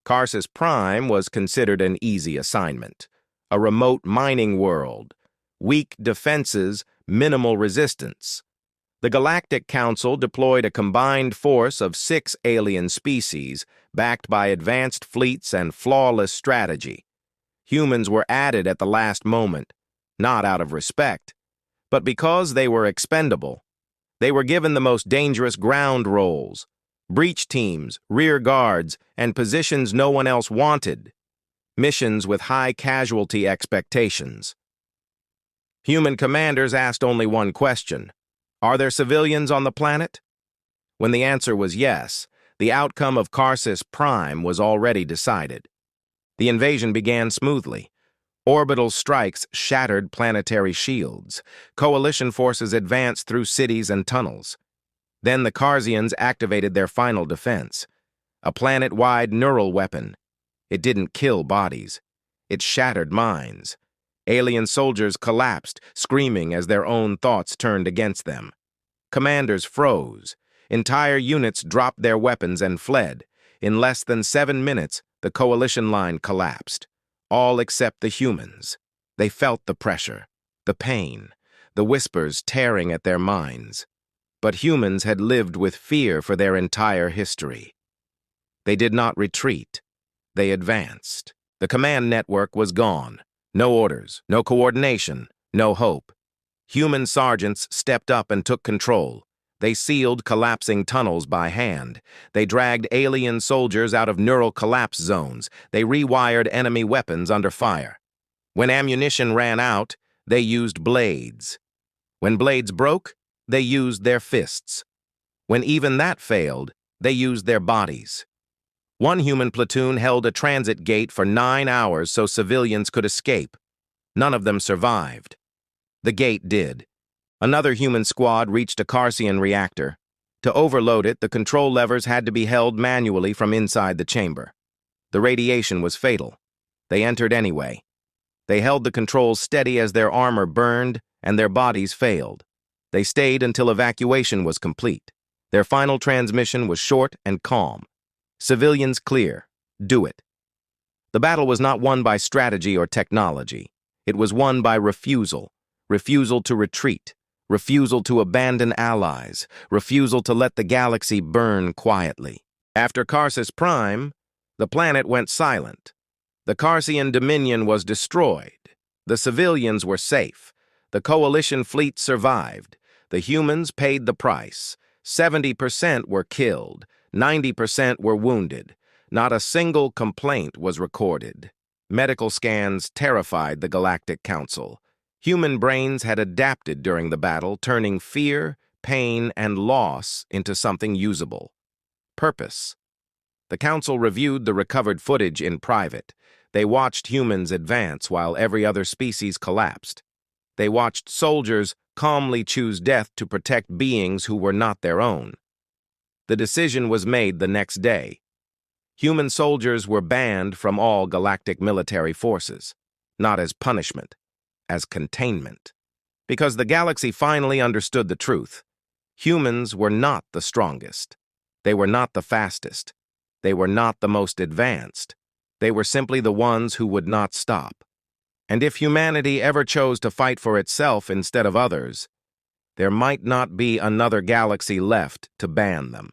Karsis Prime was considered an easy assignment. A remote mining world, weak defenses, minimal resistance. The Galactic Council deployed a combined force of 6 alien species, backed by advanced fleets and flawless strategy. Humans were added at the last moment, not out of respect, but because they were expendable. They were given the most dangerous ground roles, breach teams, rear guards, and positions no one else wanted. Missions with high casualty expectations. Human commanders asked only one question: are there civilians on the planet? When the answer was yes, the outcome of Karsis Prime was already decided. The invasion began smoothly. Orbital strikes shattered planetary shields. Coalition forces advanced through cities and tunnels. Then the Karsians activated their final defense, a planet-wide neural weapon. It didn't kill bodies. It shattered minds. Alien soldiers collapsed, screaming as their own thoughts turned against them. Commanders froze. Entire units dropped their weapons and fled. In less than 7 minutes, the coalition line collapsed. All except the humans. They felt the pressure, the pain, the whispers tearing at their minds. But humans had lived with fear for their entire history. They did not retreat. They advanced. The command network was gone. No orders, no coordination, no hope. Human sergeants stepped up and took control. They sealed collapsing tunnels by hand. They dragged alien soldiers out of neural collapse zones. They rewired enemy weapons under fire. When ammunition ran out, they used blades. When blades broke, they used their fists. When even that failed, they used their bodies. One human platoon held a transit gate for 9 hours so civilians could escape. None of them survived. The gate did. Another human squad reached a Karsian reactor. To overload it, the control levers had to be held manually from inside the chamber. The radiation was fatal. They entered anyway. They held the controls steady as their armor burned and their bodies failed. They stayed until evacuation was complete. Their final transmission was short and calm. Civilians clear. Do it. The battle was not won by strategy or technology. It was won by refusal. Refusal to retreat. Refusal to abandon allies. Refusal to let the galaxy burn quietly. After Karsis Prime, the planet went silent. The Karsian Dominion was destroyed. The civilians were safe. The coalition fleet survived. The humans paid the price. 70% were killed. 90% were wounded. Not a single complaint was recorded. Medical scans terrified the Galactic Council. Human brains had adapted during the battle, turning fear, pain, and loss into something usable. Purpose. The Council reviewed the recovered footage in private. They watched humans advance while every other species collapsed. They watched soldiers calmly choose death to protect beings who were not their own. The decision was made the next day. Human soldiers were banned from all galactic military forces, not as punishment, as containment. Because the galaxy finally understood the truth. Humans were not the strongest. They were not the fastest. They were not the most advanced. They were simply the ones who would not stop. And if humanity ever chose to fight for itself instead of others, there might not be another galaxy left to ban them.